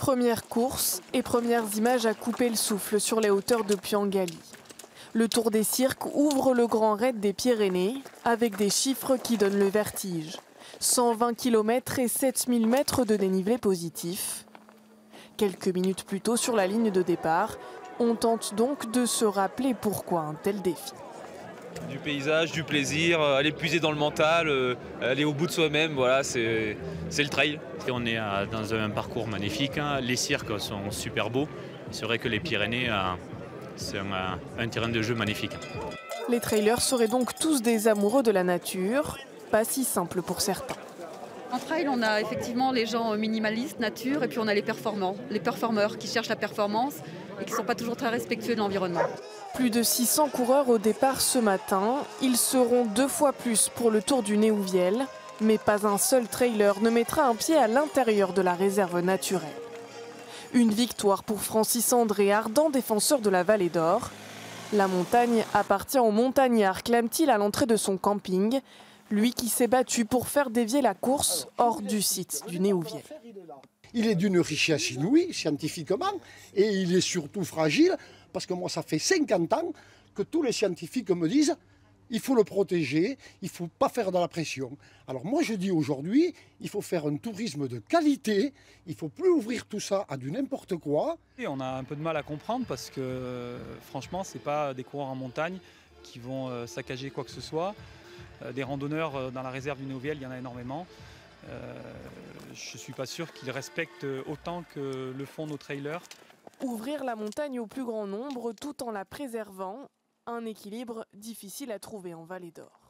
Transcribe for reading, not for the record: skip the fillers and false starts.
Première course et premières images à couper le souffle sur les hauteurs de Piangali. Le Tour des Cirques ouvre le grand raid des Pyrénées avec des chiffres qui donnent le vertige. 120 km et 7000 mètres de dénivelé positif. Quelques minutes plus tôt sur la ligne de départ, on tente donc de se rappeler pourquoi un tel défi. Du paysage, du plaisir, aller puiser dans le mental, aller au bout de soi-même, voilà, c'est le trail. On est dans un parcours magnifique, hein. Les cirques sont super beaux. C'est vrai que les Pyrénées, c'est un terrain de jeu magnifique. Les trailers seraient donc tous des amoureux de la nature, pas si simple pour certains. En trail, on a effectivement les gens minimalistes, nature, et puis on a les performeurs qui cherchent la performance et qui ne sont pas toujours très respectueux de l'environnement. Plus de 600 coureurs au départ ce matin. Ils seront 2 fois plus pour le Tour du Néouviel. Mais pas un seul trailer ne mettra un pied à l'intérieur de la réserve naturelle. Une victoire pour Francis André, ardent défenseur de la Vallée d'Or. La montagne appartient aux montagnards, clame-t-il à l'entrée de son camping. Lui qui s'est battu pour faire dévier la course hors du site du Néouviel. Il est d'une richesse inouïe scientifiquement et il est surtout fragile parce que moi ça fait 50 ans que tous les scientifiques me disent il faut le protéger, il ne faut pas faire de la pression. Alors moi je dis aujourd'hui, il faut faire un tourisme de qualité, il ne faut plus ouvrir tout ça à du n'importe quoi. Et on a un peu de mal à comprendre parce que franchement ce n'est pas des coureurs en montagne qui vont saccager quoi que ce soit. Des randonneurs dans la réserve du Néouviel, il y en a énormément. Je ne suis pas sûr qu'ils respectent autant que le font nos trailers. Ouvrir la montagne au plus grand nombre tout en la préservant, un équilibre difficile à trouver en Vallée d'Or.